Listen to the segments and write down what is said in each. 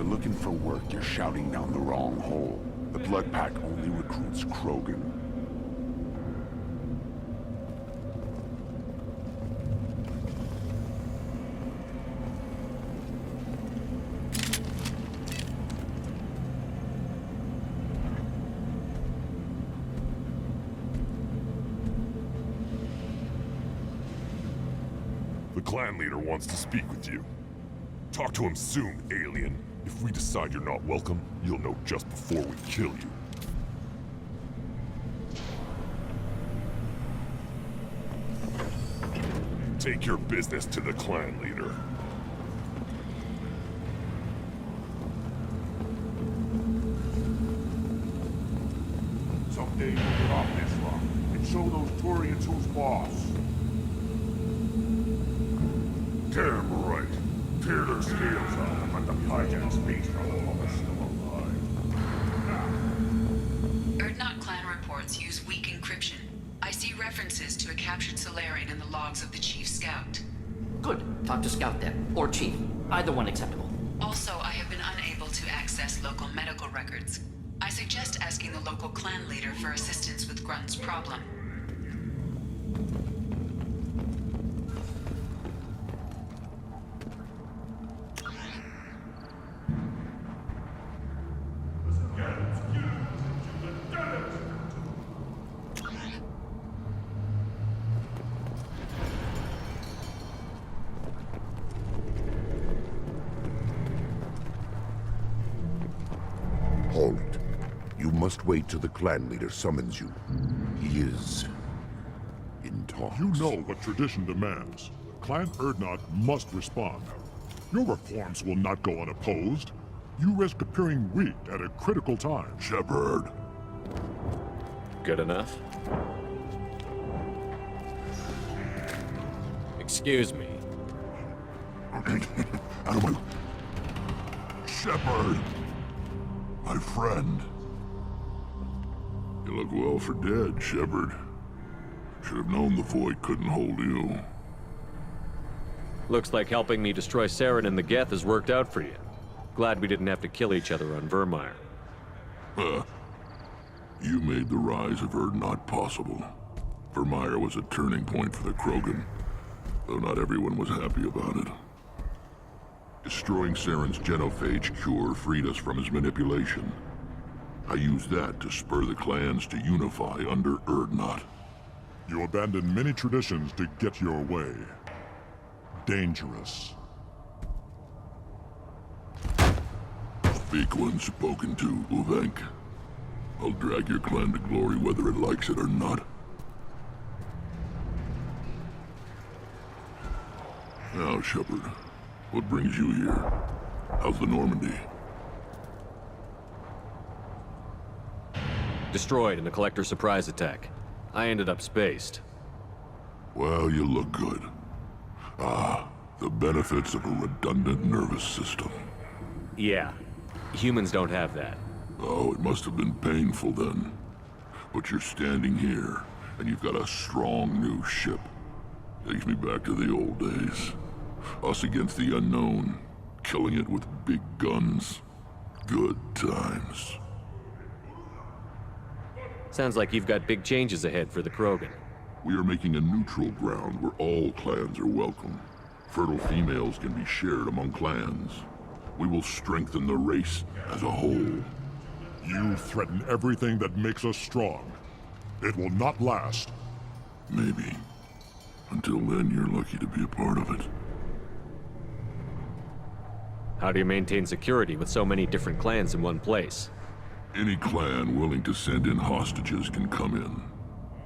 looking for work, you're shouting down the wrong hole. The Blood Pack only recruits Krogan. The clan leader wants to speak with you. Talk to him soon, alien. If we decide you're not welcome, you'll know just before we kill you. Take your business to the clan leader. Someday you'll drop this rock and show those Turians who's boss. Damn right. Tear their scales out and let the hijack space while they're still alive. Erdnot clan reports use weak encryption. I see references to a captured Solarian in the logs of the Chief Scout. Good. Talk to Scout then. Or Chief. Either one acceptable. Also, I have been unable to access local medical records. I suggest asking the local clan leader for assistance with Grunt's problem. Halt. You must wait till the clan leader summons you. He is in talks. You know what tradition demands. Clan Erdnot must respond. Your reforms will not go unopposed. You risk appearing weak at a critical time. Shepard. Good enough? Excuse me. Out of my... Shepard. My friend. You look well for dead, Shepard. Should have known the Void couldn't hold you. Looks like helping me destroy Saren and the Geth has worked out for you. Glad we didn't have to kill each other on Vermeer. You made the rise of Erdnot possible. Vermeer was a turning point for the Krogan, though not everyone was happy about it. Destroying Saren's genophage cure freed us from his manipulation. I used that to spur the clans to unify under Erdnot. You abandoned many traditions to get your way. Dangerous. Speak when spoken to, Uvenk. I'll drag your clan to glory whether it likes it or not. Now, Shepard, what brings you here? How's the Normandy? Destroyed in a collector surprise attack. I ended up spaced. Well, you look good. Ah, the benefits of a redundant nervous system. Yeah. Humans don't have that. Oh, it must have been painful then. But you're standing here, and you've got a strong new ship. Takes me back to the old days. Us against the unknown, killing it with big guns. Good times. Sounds like you've got big changes ahead for the Krogan. We are making a neutral ground where all clans are welcome. Fertile females can be shared among clans. We will strengthen the race as a whole. You threaten everything that makes us strong. It will not last. Maybe. Until then, you're lucky to be a part of it. How do you maintain security with so many different clans in one place? Any clan willing to send in hostages can come in.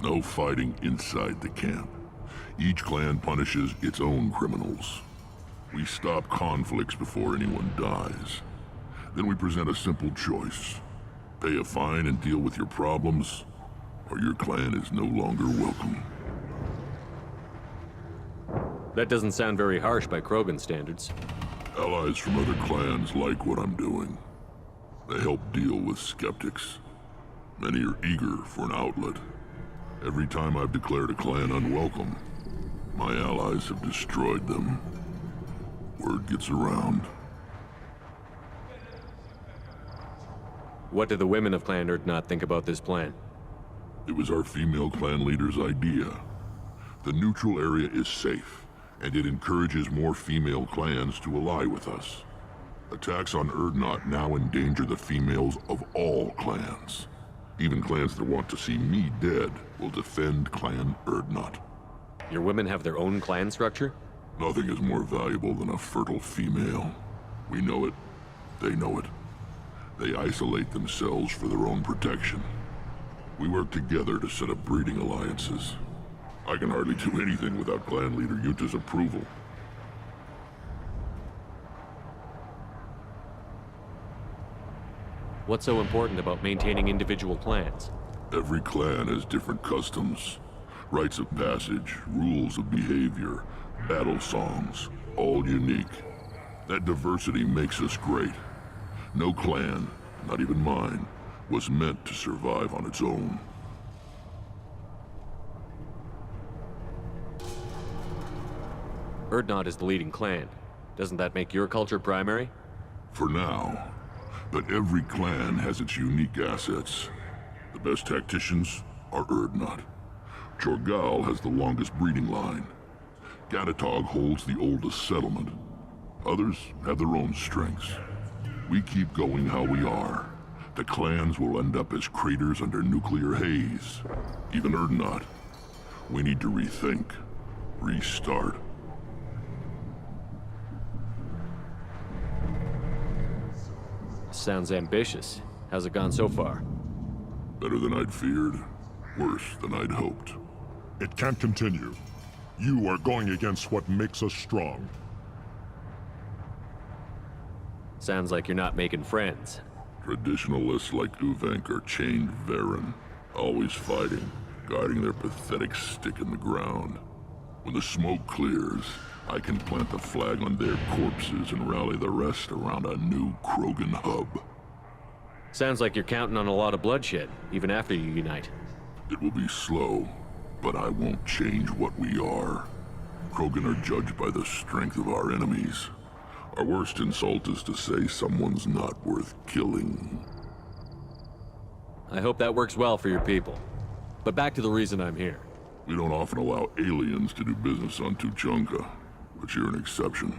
No fighting inside the camp. Each clan punishes its own criminals. We stop conflicts before anyone dies. Then we present a simple choice. Pay a fine and deal with your problems, or your clan is no longer welcome. That doesn't sound very harsh by Krogan standards. Allies from other clans like what I'm doing. They help deal with skeptics. Many are eager for an outlet. Every time I've declared a clan unwelcome, my allies have destroyed them. Word gets around. What did the women of Clan Urdnot think about this plan? It was our female clan leader's idea. The neutral area is safe, and it encourages more female clans to ally with us. Attacks on Urdnot now endanger the females of all clans. Even clans that want to see me dead will defend Clan Urdnot. Your women have their own clan structure? Nothing is more valuable than a fertile female. We know it. They know it. They isolate themselves for their own protection. We work together to set up breeding alliances. I can hardly do anything without clan leader Yunta's approval. What's so important about maintaining individual clans? Every clan has different customs, rites of passage, rules of behavior, battle songs, all unique. That diversity makes us great. No clan, not even mine, was meant to survive on its own. Urdnot is the leading clan. Doesn't that make your culture primary? For now. But every clan has its unique assets. The best tacticians are Urdnot. Chorgal has the longest breeding line. Gatatog holds the oldest settlement. Others have their own strengths. We keep going how we are. The clans will end up as craters under nuclear haze. Even Urdnot. We need to rethink. Restart. Sounds ambitious. How's it gone so far? Better than I'd feared. Worse than I'd hoped. It can't continue. You are going against what makes us strong. Sounds like you're not making friends. Traditionalists like Uvenk are chained Varen, always fighting, guarding their pathetic stick in the ground. When the smoke clears, I can plant the flag on their corpses and rally the rest around a new Krogan hub. Sounds like you're counting on a lot of bloodshed, even after you unite. It will be slow, but I won't change what we are. Krogan are judged by the strength of our enemies. Our worst insult is to say someone's not worth killing. I hope that works well for your people. But back to the reason I'm here. We don't often allow aliens to do business on Tuchanka, but you're an exception.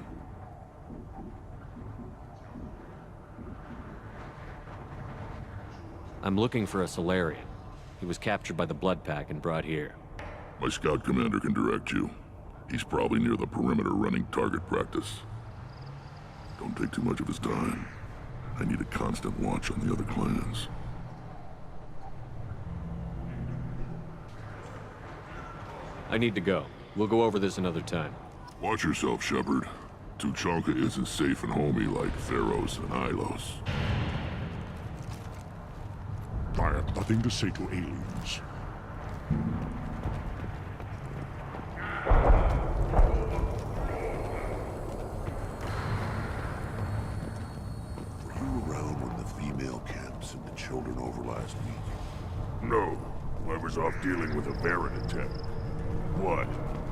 I'm looking for a Solarian. He was captured by the Blood Pack and brought here. My scout commander can direct you. He's probably near the perimeter running target practice. Don't take too much of his time. I need a constant watch on the other clans. I need to go. We'll go over this another time. Watch yourself, Shepard. Tuchanka isn't safe and homey like Theros and Ilos. I have nothing to say to aliens. Were you around when the female camps and the children over last week? No, I was off dealing with a Varen attack. What?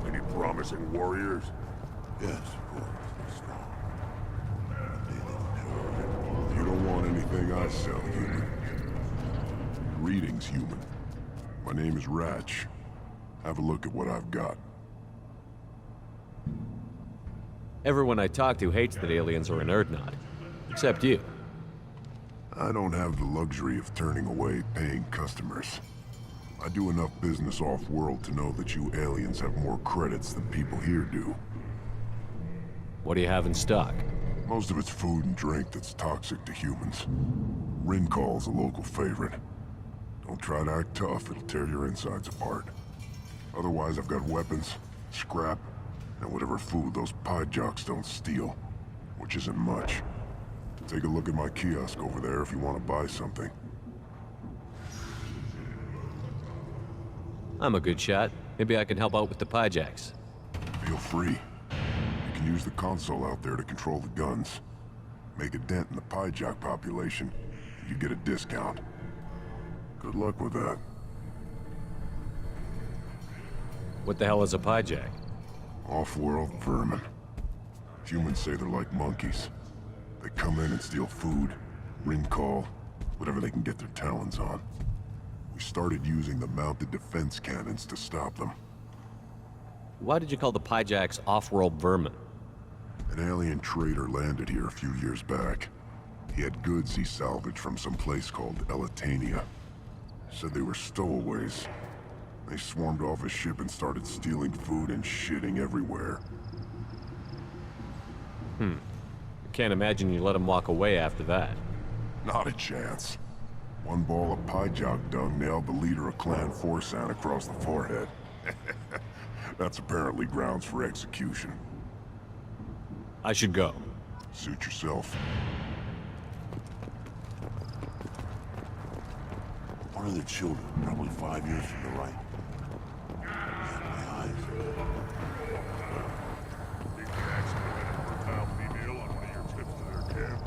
Any promising warriors? Yes, of course. They're strong. They live terror. If you don't want anything I sell, human. Greetings, human. My name is Ratch. Have a look at what I've got. Everyone I talk to hates that aliens are in Urdnot. Except you. I don't have the luxury of turning away paying customers. I do enough business off-world to know that you aliens have more credits than people here do. What do you have in stock? Most of it's food and drink that's toxic to humans. Rincall's a local favorite. Don't try to act tough, it'll tear your insides apart. Otherwise, I've got weapons, scrap, and whatever food those pie jocks don't steal. Which isn't much. Take a look at my kiosk over there if you want to buy something. I'm a good shot. Maybe I can help out with the pie jacks. Feel free. You can use the console out there to control the guns. Make a dent in the pie jock population, and you get a discount. Good luck with that. What the hell is a pie jack? Off-world vermin. Humans say they're like monkeys. They come in and steal food, ring call, Whatever they can get their talons on. We started using the mounted defense cannons to stop them. Why did you call the Pyjaks off-world vermin? An alien trader landed here a few years back. He had goods he salvaged from some place called Elitania. Said they were stowaways. They swarmed off his ship and started stealing food and shitting everywhere. I can't imagine you let him walk away after that. Not a chance. One ball of Pyjak dung nailed the leader of Clan Forsan across the forehead. That's apparently grounds for execution. I should go. Suit yourself. One of the children, probably 5 years from the right. My eyes. Think the accident had a fertile female on one of your trips to their camp?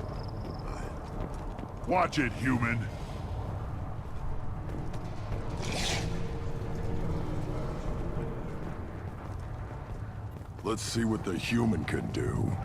Watch it, human! Let's see what the human can do.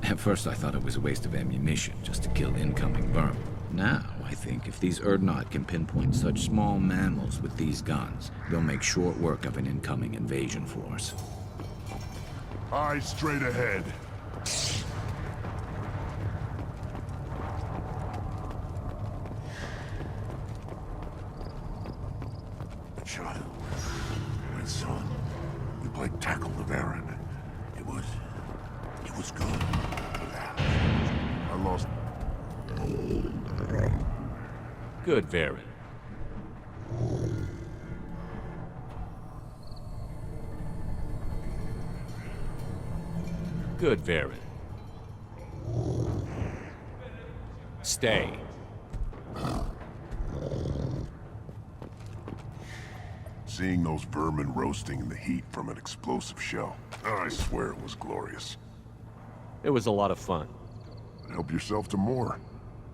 At first I thought it was a waste of ammunition just to kill incoming vermin. Now, I think if these Urdnot can pinpoint such small mammals with these guns, they'll make short work of an incoming invasion force. Eyes straight ahead. A child. My son. We played tackle the Baron. It was good. I lost... Good, Varen. Good, Varen. Stay. Seeing those vermin roasting in the heat from an explosive shell, I swear it was glorious. It was a lot of fun. Help yourself to more.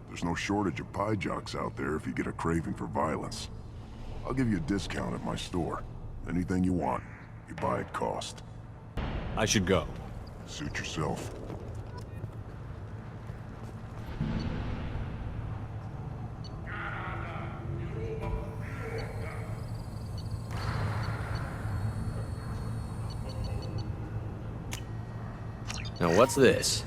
There's no shortage of pie jocks out there if you get a craving for violence. I'll give you a discount at my store. Anything you want, you buy at cost. I should go. Suit yourself. Now what's this?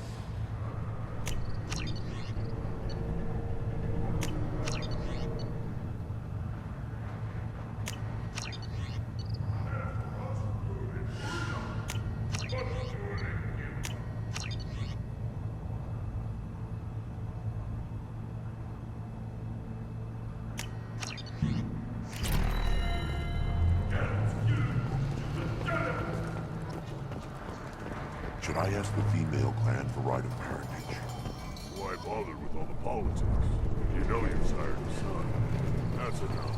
Should I ask the female clan for right of parentage? Why bother with all the politics? You know you've sired a son. That's enough.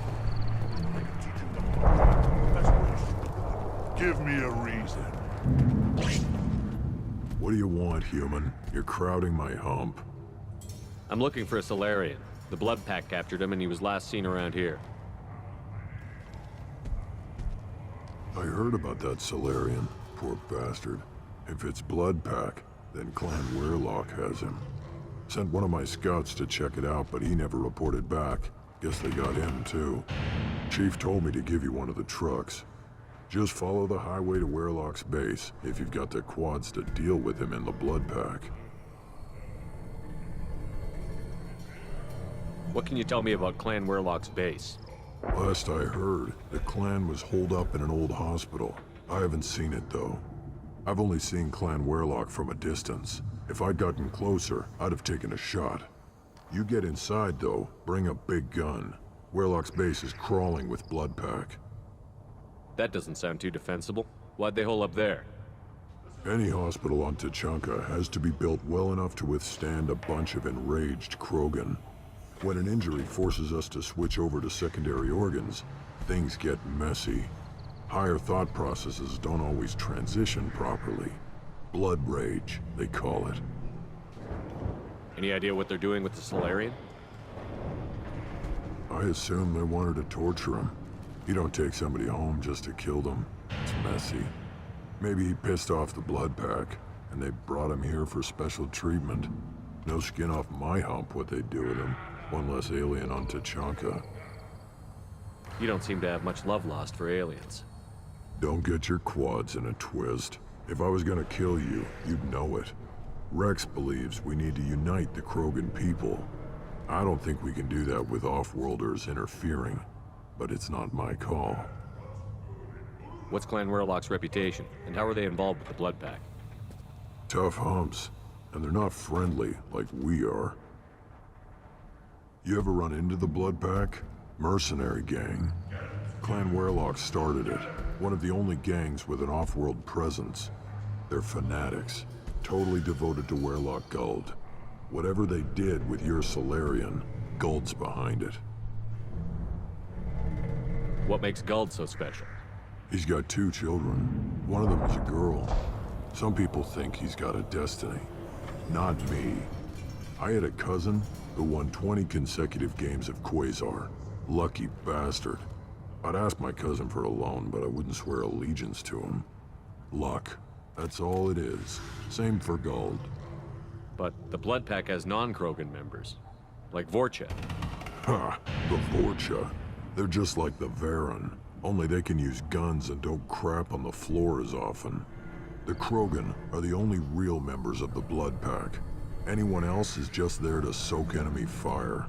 I can teach him the hard. That's what he should. Give me a reason. What do you want, human? You're crowding my hump. I'm looking for a Solarian. The Blood Pack captured him and he was last seen around here. I heard about that Solarian. Poor bastard. If it's Blood Pack, then Clan Weirlock has him. Sent one of my scouts to check it out, but he never reported back. Guess they got him, too. Chief told me to give you one of the trucks. Just follow the highway to Weirlock's base, if you've got the quads to deal with him in the Blood Pack. What can you tell me about Clan Weirlock's base? Last I heard, the clan was holed up in an old hospital. I haven't seen it, though. I've only seen Clan Weirlock from a distance. If I'd gotten closer, I'd have taken a shot. You get inside, though, bring a big gun. Weirlock's base is crawling with Blood Pack. That doesn't sound too defensible. Why'd they hole up there? Any hospital on Tachanka has to be built well enough to withstand a bunch of enraged Krogan. When an injury forces us to switch over to secondary organs, things get messy. Higher thought processes don't always transition properly. Blood rage, they call it. Any idea what they're doing with the Solarian? I assume they wanted to torture him. You don't take somebody home just to kill them. It's messy. Maybe he pissed off the Blood Pack, and they brought him here for special treatment. No skin off my hump what they'd do with him. One less alien on Tachanka. You don't seem to have much love lost for aliens. Don't get your quads in a twist. If I was gonna kill you, you'd know it. Rex believes we need to unite the Krogan people. I don't think we can do that with off-worlders interfering, but it's not my call. What's Clan Weirlock's reputation, and how are they involved with the Blood Pack? Tough humps, and they're not friendly like we are. You ever run into the Blood Pack? Mercenary gang. Clan Weirlock started it. One of the only gangs with an off-world presence. They're fanatics, totally devoted to Weirlock Guld. Whatever they did with your Solarian, Guld's behind it. What makes Guld so special? He's got 2 children. One of them is a girl. Some people think he's got a destiny. Not me. I had a cousin who won 20 consecutive games of Quasar. Lucky bastard. I'd ask my cousin for a loan, but I wouldn't swear allegiance to him. Luck. That's all it is. Same for Guld. But the Blood Pack has non-Krogan members, like Vorcha. Ha! The Vorcha. They're just like the Varen, only they can use guns and don't crap on the floor as often. The Krogan are the only real members of the Blood Pack. Anyone else is just there to soak enemy fire.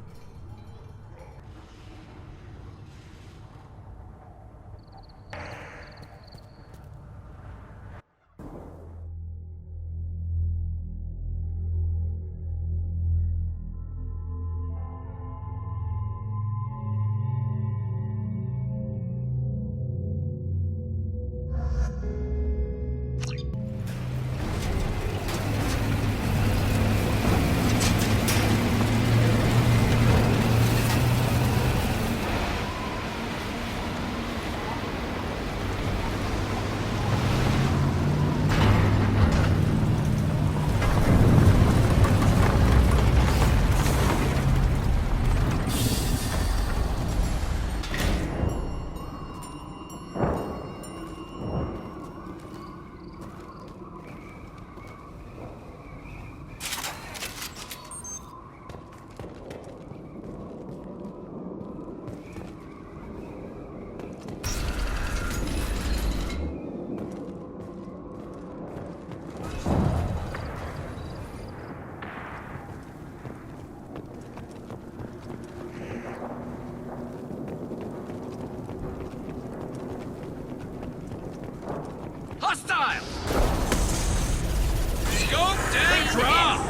Hostile! Scoped and dropped!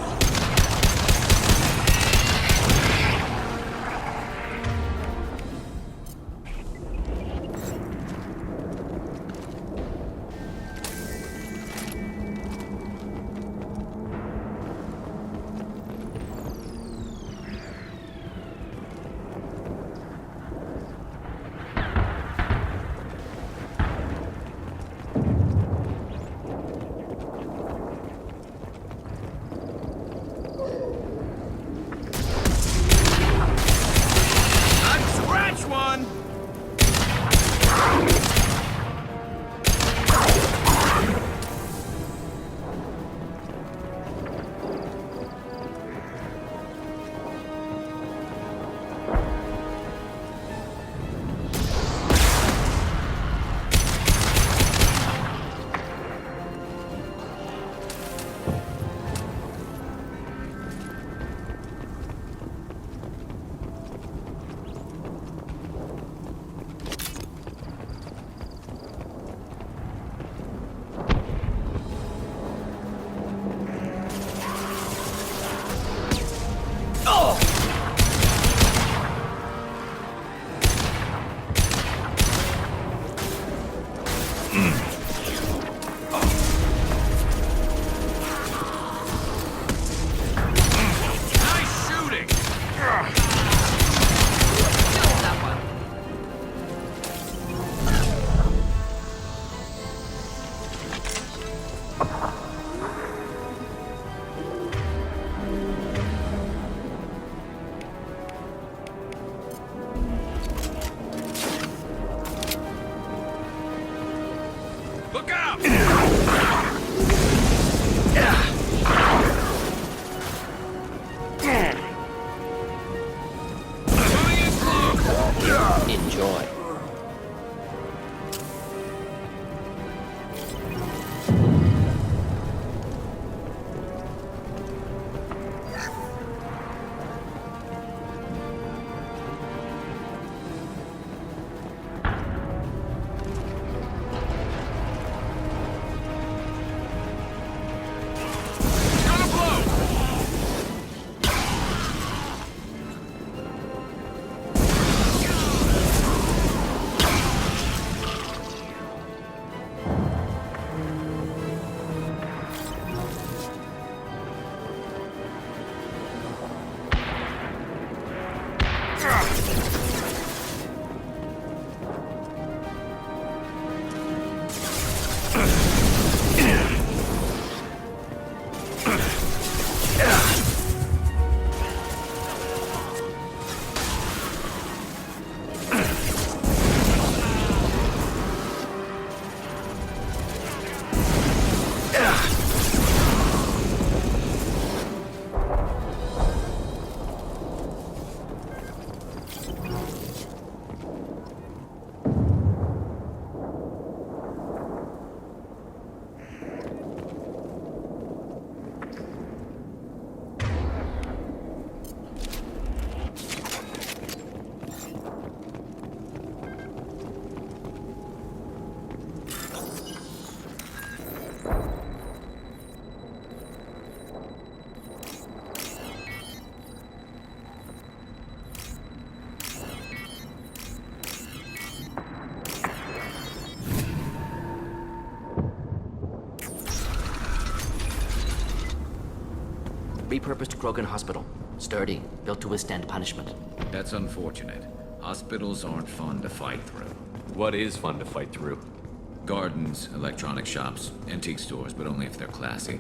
Look out! Coming in close! Enjoy. Repurposed Krogan Hospital. Sturdy, built to withstand punishment. That's unfortunate. Hospitals aren't fun to fight through. What is fun to fight through? Gardens, electronic shops, antique stores, but only if they're classy.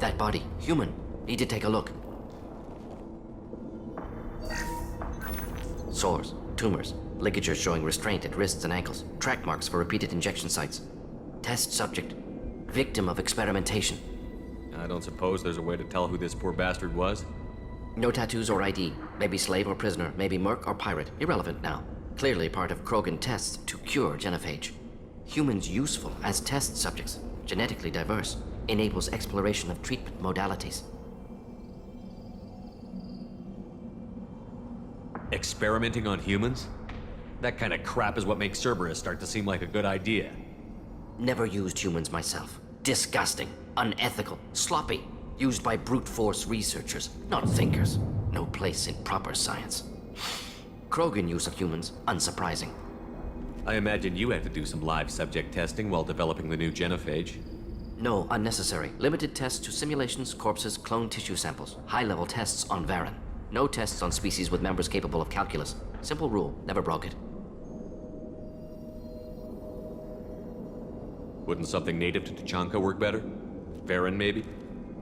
That body, human. Need to take a look. Sores, tumors, ligatures showing restraint at wrists and ankles, track marks for repeated injection sites. Test subject, victim of experimentation. I don't suppose there's a way to tell who this poor bastard was? No tattoos or ID. Maybe slave or prisoner, maybe merc or pirate. Irrelevant now. Clearly part of Krogan tests to cure genophage. Humans useful as test subjects, genetically diverse, enables exploration of treatment modalities. Experimenting on humans? That kind of crap is what makes Cerberus start to seem like a good idea. Never used humans myself. Disgusting, unethical, sloppy. Used by brute force researchers, not thinkers. No place in proper science. Krogan use of humans, unsurprising. I imagine you had to do some live subject testing while developing the new genophage. No, unnecessary. Limited tests to simulations, corpses, cloned tissue samples. High-level tests on Varen. No tests on species with members capable of calculus. Simple rule, never broke it. Wouldn't something native to Tuchanka work better? Varen, maybe?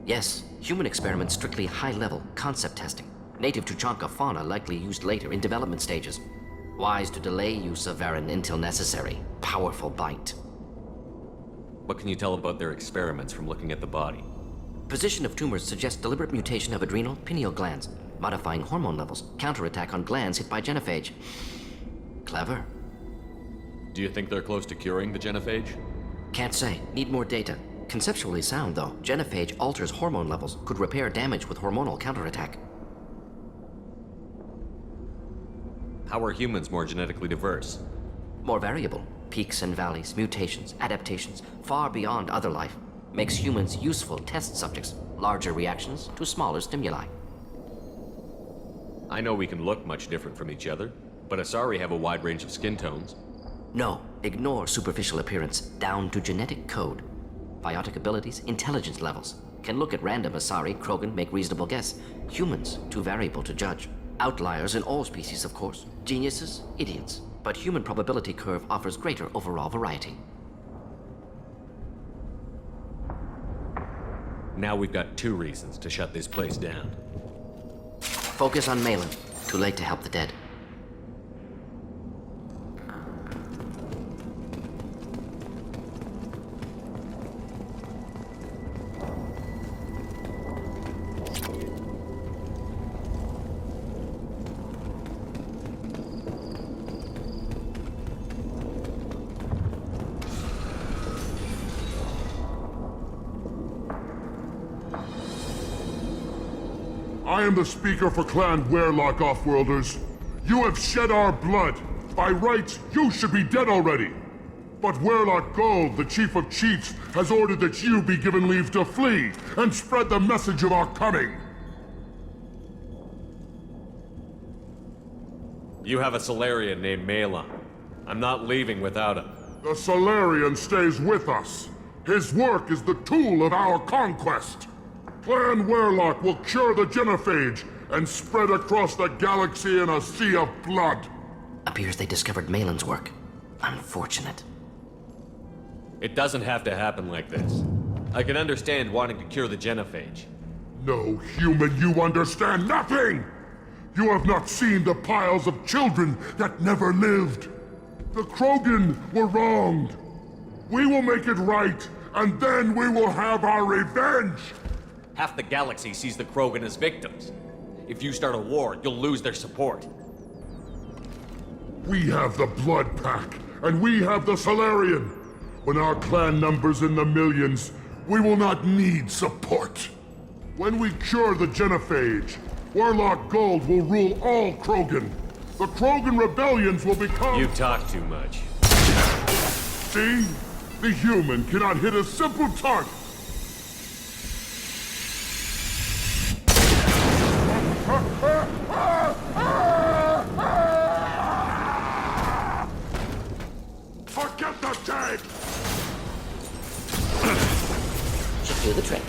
Yes, human experiments strictly high-level, concept testing. Native Tuchanka fauna likely used later in development stages. Wise to delay use of Varen until necessary. Powerful bite. What can you tell about their experiments from looking at the body? Position of tumors suggests deliberate mutation of adrenal, pineal glands, modifying hormone levels, counterattack on glands hit by genophage. Clever. Do you think they're close to curing the genophage? Can't say. Need more data. Conceptually sound, though. Genophage alters hormone levels, could repair damage with hormonal counterattack. How are humans more genetically diverse? More variable. Peaks and valleys, mutations, adaptations, far beyond other life. Makes humans useful test subjects. Larger reactions to smaller stimuli. I know we can look much different from each other, but Asari have a wide range of skin tones. No, ignore superficial appearance, down to genetic code. Biotic abilities, intelligence levels. Can look at random Asari, Krogan, make reasonable guess. Humans, too variable to judge. Outliers in all species, of course. Geniuses, idiots. But human probability curve offers greater overall variety. Now we've got 2 reasons to shut this place down. Focus on Malin. Too late to help the dead. I am the speaker for Clan Werlock, Offworlders. You have shed our blood. By rights, you should be dead already. But Werlock Gold, the Chief of Chiefs, has ordered that you be given leave to flee and spread the message of our coming. You have a Solarian named Malon. I'm not leaving without him. The Solarian stays with us. His work is the tool of our conquest. Clan Werlock will cure the genophage and spread across the galaxy in a sea of blood. Appears they discovered Malin's work. Unfortunate. It doesn't have to happen like this. I can understand wanting to cure the genophage. No human, you understand nothing! You have not seen the piles of children that never lived. The Krogan were wronged. We will make it right, and then we will have our revenge! Half the galaxy sees the Krogan as victims. If you start a war, you'll lose their support. We have the Blood Pack, and we have the Solarian. When our clan numbers in the millions, we will not need support. When we cure the genophage, Werlock Gold will rule all Krogan. The Krogan rebellions will become— You talk too much. See? The human cannot hit a simple target. Forget the tag! Should do the trick.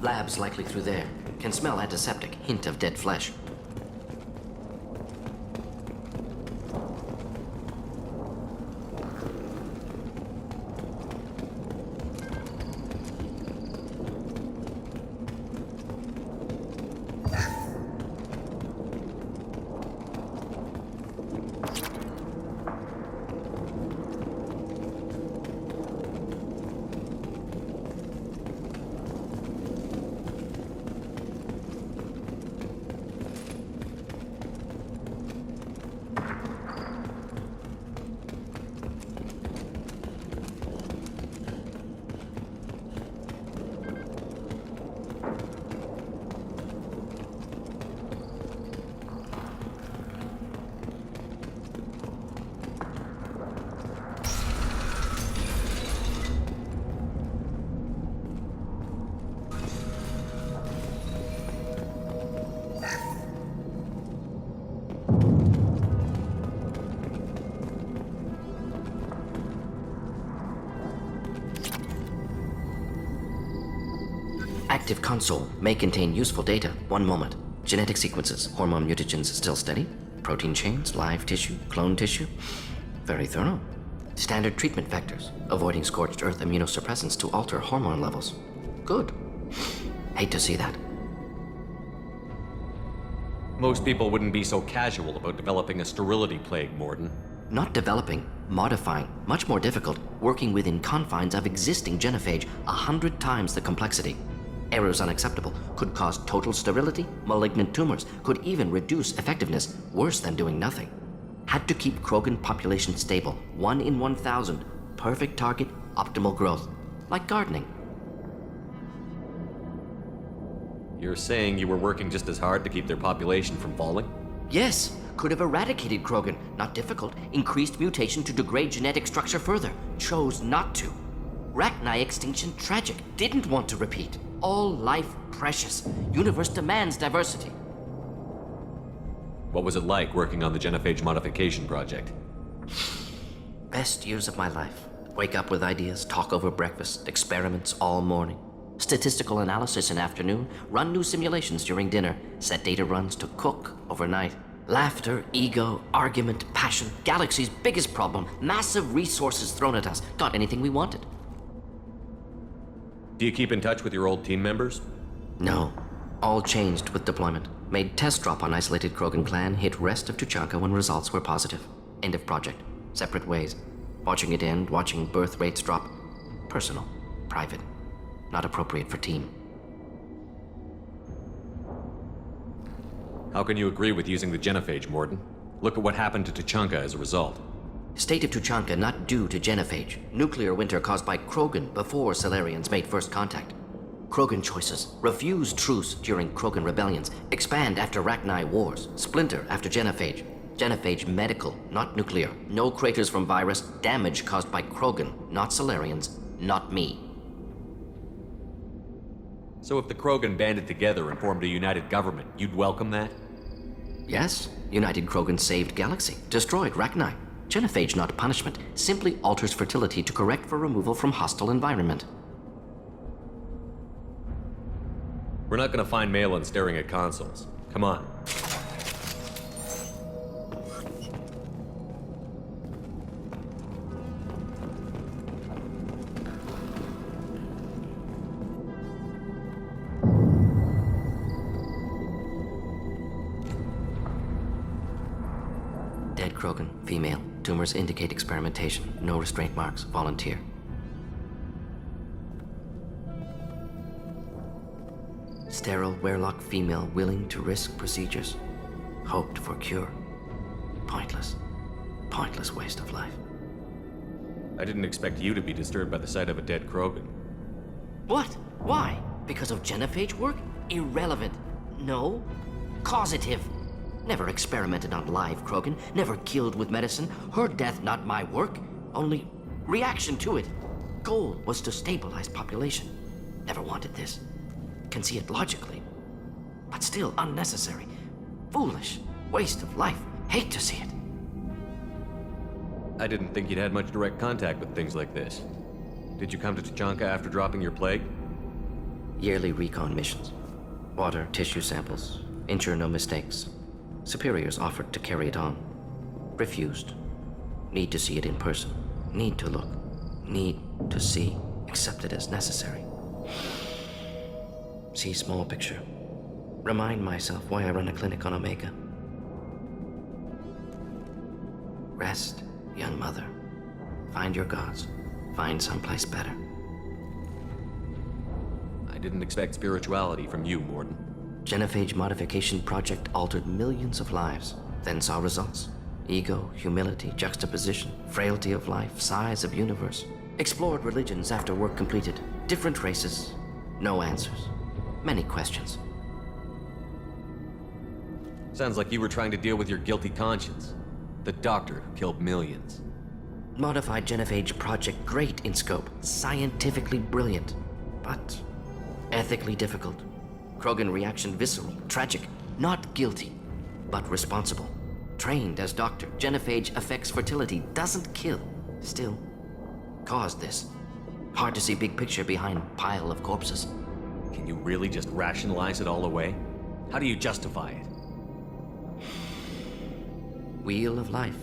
Lab's likely through there. Can smell antiseptic, hint of dead flesh. active console may contain useful data. One moment. Genetic sequences, hormone mutagens still steady. Protein chains, live tissue, clone tissue. Very thorough. Standard treatment vectors, avoiding scorched earth immunosuppressants to alter hormone levels. Good. Hate to see that. Most people wouldn't be so casual about developing a sterility plague, Mordin. Not developing, modifying, much more difficult, working within confines of existing genophage 100 times the complexity. Errors unacceptable, could cause total sterility, malignant tumors, could even reduce effectiveness, worse than doing nothing. Had to keep Krogan population stable, 1 in 1,000, perfect target, optimal growth, like gardening. You're saying you were working just as hard to keep their population from falling? Yes, could have eradicated Krogan, not difficult, increased mutation to degrade genetic structure further, chose not to. Rachni extinction tragic, didn't want to repeat. All life precious. Universe demands diversity. What was it like working on the genophage modification project? Best years of my life. Wake up with ideas, talk over breakfast, experiments all morning. Statistical analysis in afternoon, run new simulations during dinner, set data runs to cook overnight. Laughter, ego, argument, passion, galaxy's biggest problem, massive resources thrown at us. Got anything we wanted. Do you keep in touch with your old team members? No. All changed with deployment. Made test drop on isolated Krogan clan, hit rest of Tuchanka when results were positive. End of project. Separate ways. Watching it end, watching birth rates drop. Personal. Private. Not appropriate for team. How can you agree with using the genophage, Mordin? Look at what happened to Tuchanka as a result. State of Tuchanka not due to genophage. Nuclear winter caused by Krogan before Solarians made first contact. Krogan choices. Refuse truce during Krogan rebellions. Expand after Rachni wars. Splinter after genophage. Genophage medical, not nuclear. No craters from virus. Damage caused by Krogan, not Solarians, not me. So if the Krogan banded together and formed a united government, you'd welcome that? Yes. United Krogan saved Galaxy. Destroyed Rachni. Genophage not punishment. Simply alters fertility to correct for removal from hostile environment. We're not gonna find Malin staring at consoles. Come on. Dead Krogan, female. Tumors indicate experimentation. No restraint marks. Volunteer. Sterile Werelock female willing to risk procedures. Hoped for cure. Pointless. Pointless waste of life. I didn't expect you to be disturbed by the sight of a dead Krogan. What? Why? Because of genophage work? Irrelevant. No. Causative. Never experimented on live Krogan. Never killed with medicine. Her death not my work. Only reaction to it. Goal was to stabilize population. Never wanted this. Can see it logically. But still unnecessary. Foolish. Waste of life. Hate to see it. I didn't think you'd had much direct contact with things like this. Did you come to Tuchanka after dropping your plague? Yearly recon missions. Water, tissue samples. Ensure no mistakes. Superiors offered to carry it on. Refused. Need to see it in person. Need to look. Need to see. Accepted as necessary. See small picture. Remind myself why I run a clinic on Omega. Rest, young mother. Find your gods. Find someplace better. I didn't expect spirituality from you, Mordin. Genophage modification project altered millions of lives, then saw results. Ego, humility, juxtaposition, frailty of life, size of universe. Explored religions after work completed. Different races. No answers. Many questions. Sounds like you were trying to deal with your guilty conscience. The doctor who killed millions. Modified genophage project great in scope. Scientifically brilliant. But ethically difficult. Krogan reaction visceral, tragic. Not guilty, but responsible. Trained as doctor, genophage affects fertility, doesn't kill. Still, caused this. Hard to see big picture behind pile of corpses. Can you really just rationalize it all away? How do you justify it? Wheel of Life.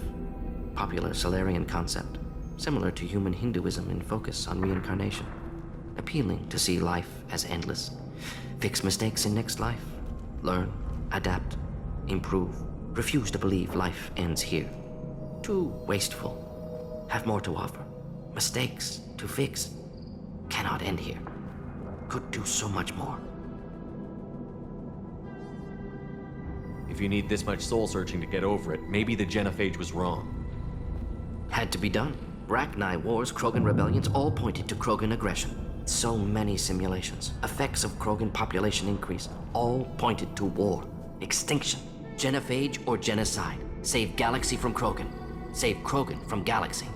Popular Solarian concept. Similar to human Hinduism in focus on reincarnation. Appealing to see life as endless. Fix mistakes in next life. Learn, adapt, improve. Refuse to believe life ends here. Too wasteful. Have more to offer. Mistakes to fix. Cannot end here. Could do so much more. If you need this much soul searching to get over it, maybe the genophage was wrong. Had to be done. Rachni wars, Krogan rebellions, all pointed to Krogan aggression. So many simulations, effects of Krogan population increase, all pointed to war, extinction, genophage or genocide. Save galaxy from Krogan. Save Krogan from galaxy.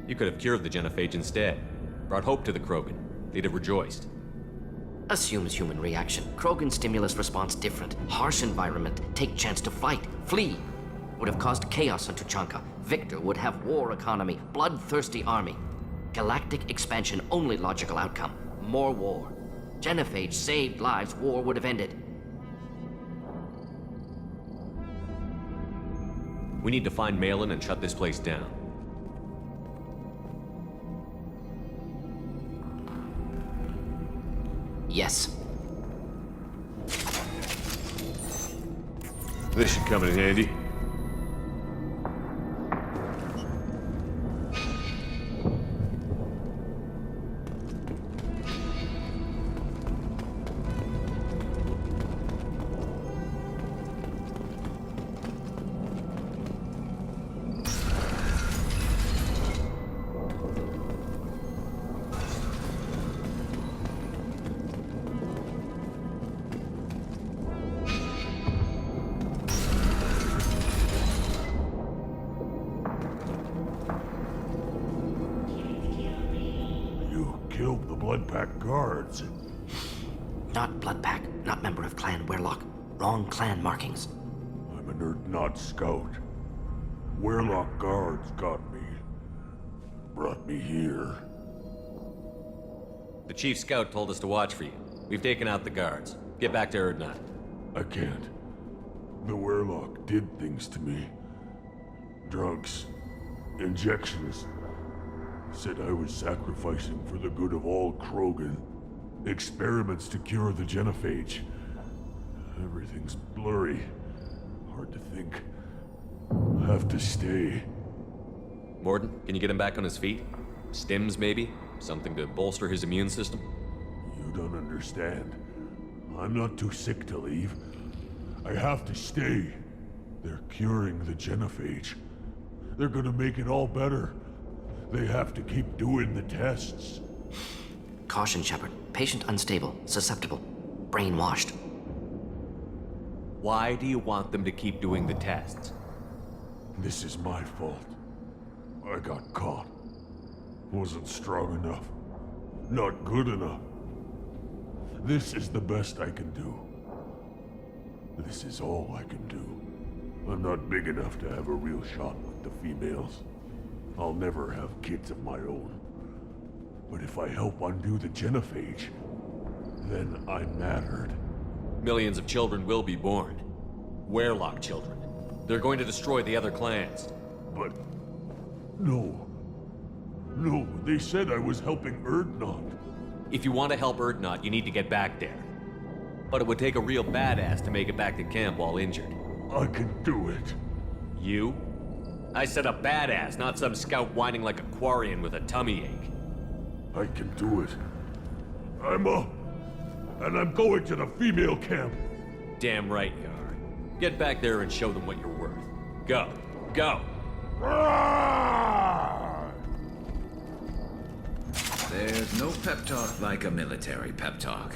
You could have cured the genophage instead. Brought hope to the Krogan. They'd have rejoiced. Assumes human reaction. Krogan stimulus response different. Harsh environment. Take chance to fight. Flee. Would have caused chaos on Tuchanka. Victor would have war economy. Bloodthirsty army. Galactic expansion only logical outcome. More war. Genophage saved lives. War would have ended. We need to find Malin and shut this place down. Yes. This should come in handy. Killed the Blood Pack guards. Not Blood Pack, not member of Clan Werlock. Wrong clan markings. I'm an Urdnot scout. Werlock guards got me. Brought me here. The chief scout told us to watch for you. We've taken out the guards. Get back to Urdnot. I can't. The Werlock did things to me. Drugs. Injections. Said I was sacrificing for the good of all Krogan. Experiments to cure the genophage. Everything's blurry. Hard to think. Have to stay. Mordin, can you get him back on his feet? Stims, maybe? Something to bolster his immune system? You don't understand. I'm not too sick to leave. I have to stay. They're curing the genophage. They're gonna make it all better. They have to keep doing the tests. Caution, Shepard. Patient unstable, susceptible, brainwashed. Why do you want them to keep doing the tests? This is my fault. I got caught. Wasn't strong enough. Not good enough. This is the best I can do. This is all I can do. I'm not big enough to have a real shot with the females. I'll never have kids of my own. But if I help undo the genophage, then I mattered. Millions of children will be born. Werlock children. They're going to destroy the other clans. But... no. No, they said I was helping Urdnot. If you want to help Urdnot, you need to get back there. But it would take a real badass to make it back to camp while injured. I can do it. You? I said a badass, not some scout whining like a Quarian with a tummy ache. I can do it. I'm up. And I'm going to the female camp. Damn right you are. Get back there and show them what you're worth. Go. Go! There's no pep talk like a military pep talk.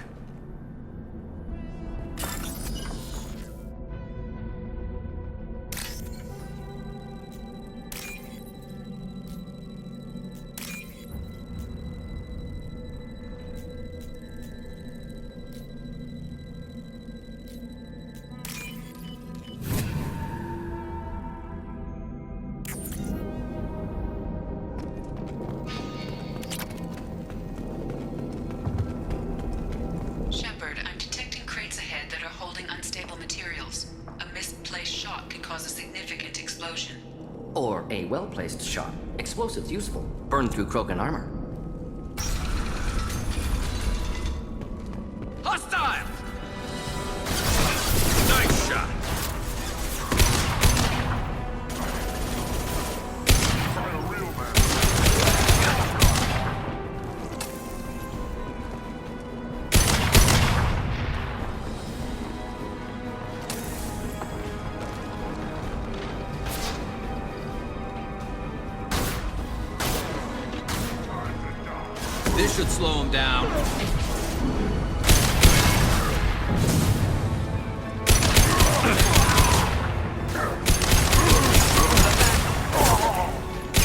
can cause a significant explosion. Or a well-placed shot. Explosives useful. Burn through Krogan armor. Hostile! Nice shot! This should slow him down.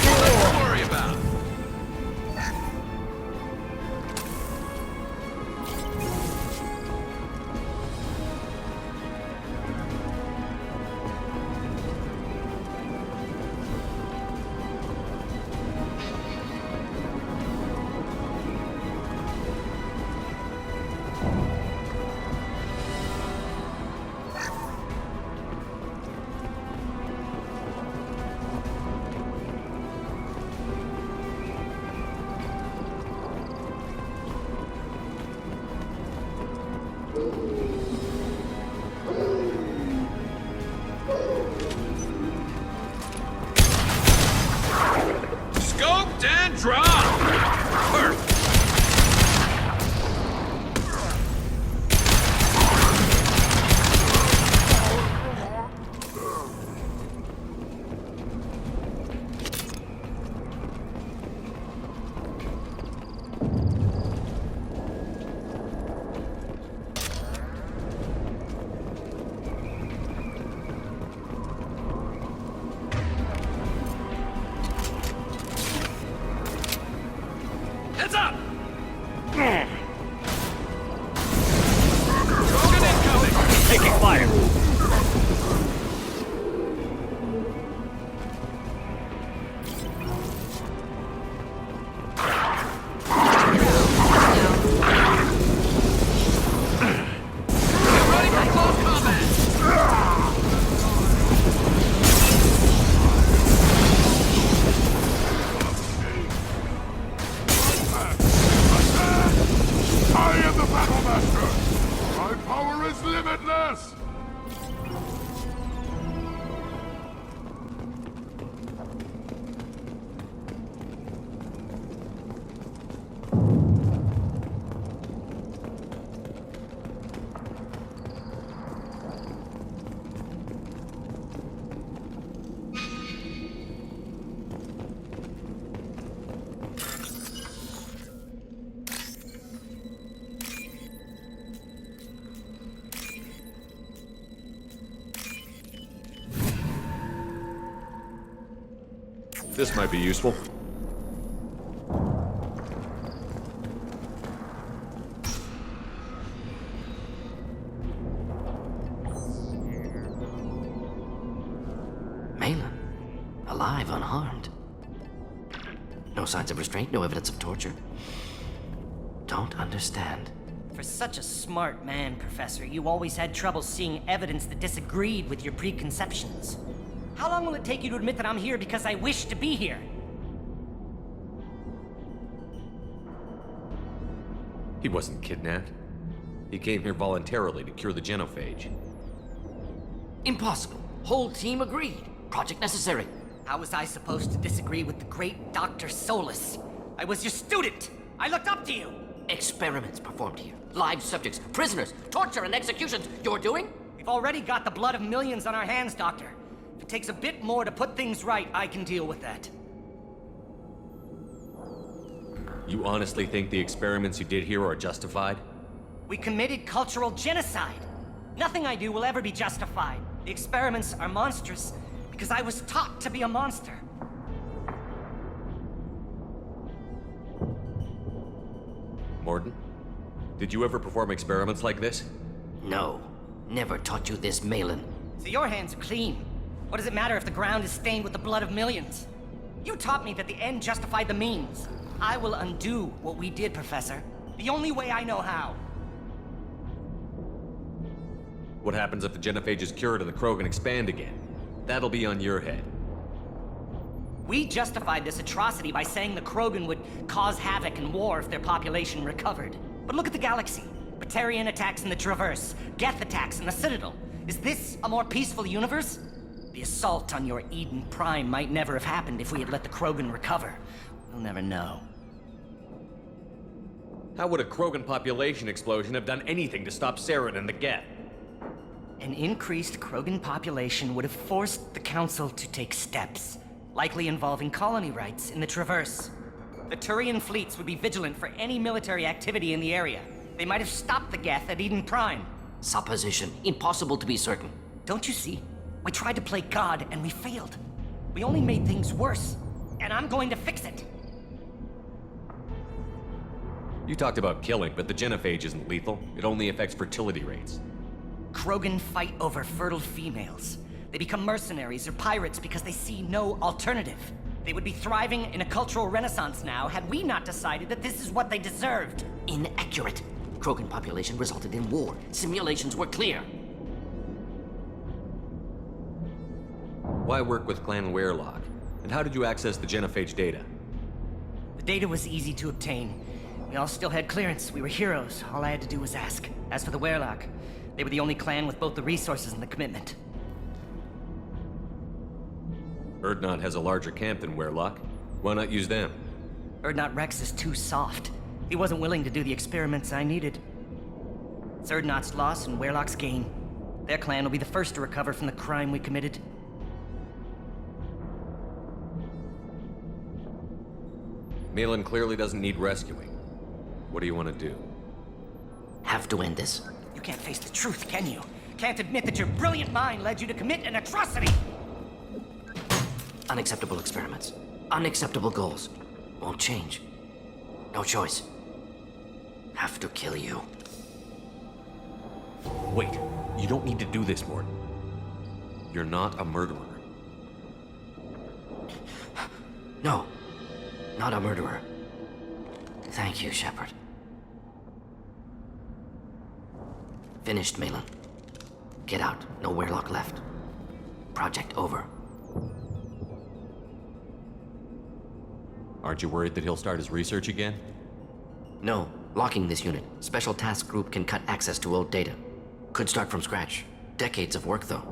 Nothing to worry about. Scoped and dropped! Perfect! Heads up! Krogan incoming! Taking fire! Get ready for close combat! I am the Battle Master! My power is limitless! This might be useful. Malin. Alive, unharmed. No signs of restraint, no evidence of torture. Don't understand. For such a smart man, Professor, you always had trouble seeing evidence that disagreed with your preconceptions. How long will it take you to admit that I'm here because I wish to be here? He wasn't kidnapped. He came here voluntarily to cure the genophage. Impossible. Whole team agreed. Project necessary. How was I supposed to disagree with the great Dr. Solus? I was your student! I looked up to you! Experiments performed here. Live subjects, prisoners, torture and executions. You're doing? We've already got the blood of millions on our hands, Doctor. If it takes a bit more to put things right, I can deal with that. You honestly think the experiments you did here are justified? We committed cultural genocide. Nothing I do will ever be justified. The experiments are monstrous because I was taught to be a monster. Mordin, did you ever perform experiments like this? No. Never taught you this, Malin. So your hands are clean. What does it matter if the ground is stained with the blood of millions? You taught me that the end justified the means. I will undo what we did, Professor. The only way I know how. What happens if the genophage is cured and the Krogan expand again? That'll be on your head. We justified this atrocity by saying the Krogan would cause havoc and war if their population recovered. But look at the galaxy. Batarian attacks in the Traverse, Geth attacks in the Citadel. Is this a more peaceful universe? The assault on your Eden Prime might never have happened if we had let the Krogan recover. We'll never know. How would a Krogan population explosion have done anything to stop Saren and the Geth? An increased Krogan population would have forced the Council to take steps, likely involving colony rights in the Traverse. The Turian fleets would be vigilant for any military activity in the area. They might have stopped the Geth at Eden Prime. Supposition. Impossible to be certain. Don't you see? We tried to play God and we failed. We only made things worse. And I'm going to fix it. You talked about killing, but the genophage isn't lethal. It only affects fertility rates. Krogan fight over fertile females. They become mercenaries or pirates because they see no alternative. They would be thriving in a cultural renaissance now had we not decided that this is what they deserved. Inaccurate. Krogan population resulted in war. Simulations were clear. Why work with Clan Werelock? And how did you access the genophage data? The data was easy to obtain. We all still had clearance. We were heroes. All I had to do was ask. As for the Werelock, they were the only clan with both the resources and the commitment. Urdnot has a larger camp than Werelock. Why not use them? Urdnot Rex is too soft. He wasn't willing to do the experiments I needed. It's Urdnot's loss and Werelock's gain. Their clan will be the first to recover from the crime we committed. Malin clearly doesn't need rescuing. What do you want to do? Have to end this. You can't face the truth, can you? Can't admit that your brilliant mind led you to commit an atrocity! Unacceptable experiments. Unacceptable goals. Won't change. No choice. Have to kill you. Wait, you don't need to do this, Mordin. You're not a murderer. No. Not a murderer. Thank you, Shepard. Finished, Malin. Get out. No Werelock left. Project over. Aren't you worried that he'll start his research again? No. Locking this unit. Special Task Group can cut access to old data. Could start from scratch. Decades of work, though.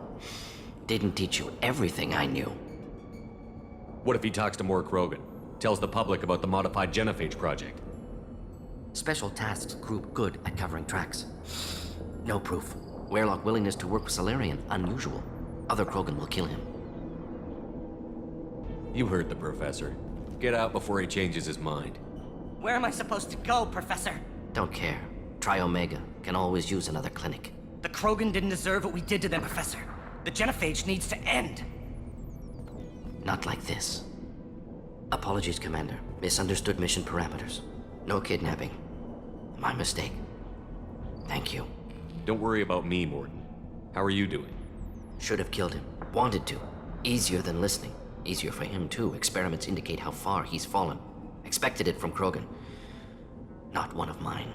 Didn't teach you everything I knew. What if he talks to more Krogan? Tells the public about the modified genophage project? Special Tasks Group good at covering tracks. No proof. Werelock willingness to work with Salarian, unusual. Other Krogan will kill him. You heard the professor. Get out before he changes his mind. Where am I supposed to go, Professor? Don't care. Try Omega. Can always use another clinic. The Krogan didn't deserve what we did to them, Professor. The genophage needs to end. Not like this. Apologies, Commander. Misunderstood mission parameters. No kidnapping. My mistake. Thank you. Don't worry about me, Mordin. How are you doing? Should have killed him. Wanted to. Easier than listening. Easier for him, too. Experiments indicate how far he's fallen. Expected it from Krogan. Not one of mine.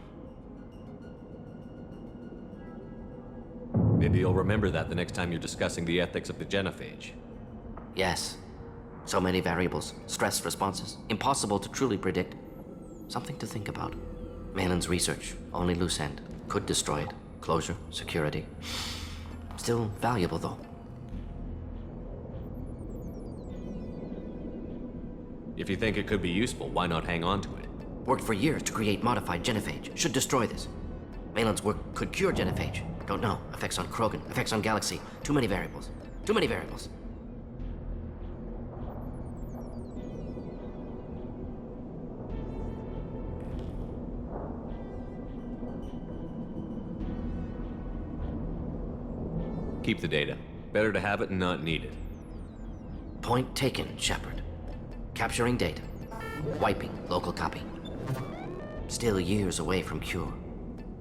Maybe you'll remember that the next time you're discussing the ethics of the genophage. Yes. So many variables. Stress responses. Impossible to truly predict. Something to think about. Malin's research. Only loose end. Could destroy it. Closure. Security. Still valuable, though. If you think it could be useful, why not hang on to it? Worked for years to create modified genophage. Should destroy this. Malin's work could cure genophage. Don't know. Effects on Krogan. Effects on Galaxy. Too many variables. Too many variables. Keep the data. Better to have it and not need it. Point taken, Shepard. Capturing data. Wiping local copy. Still years away from cure,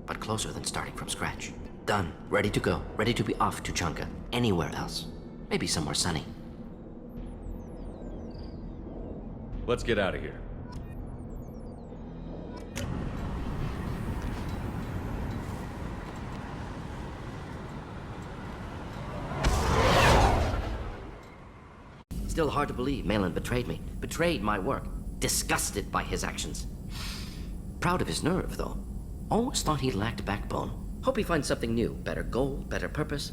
but closer than starting from scratch. Done. Ready to go. Ready to be off to Chunka. Anywhere else. Maybe somewhere sunny. Let's get out of here. Still hard to believe Malin betrayed me. Betrayed my work. Disgusted by his actions. Proud of his nerve, though. Always thought he lacked backbone. Hope he finds something new. Better goal, better purpose.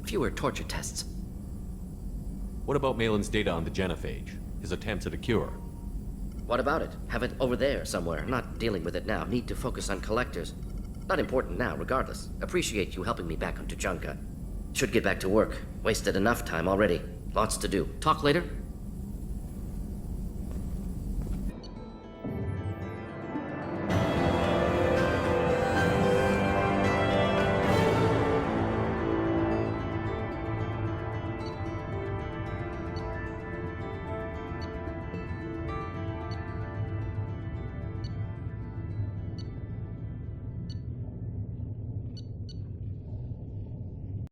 Fewer torture tests. What about Malin's data on the genophage? His attempts at a cure? What about it? Have it over there somewhere. Not dealing with it now. Need to focus on collectors. Not important now, regardless. Appreciate you helping me back on Tuchanka. Should get back to work. Wasted enough time already. Lots to do. Talk later?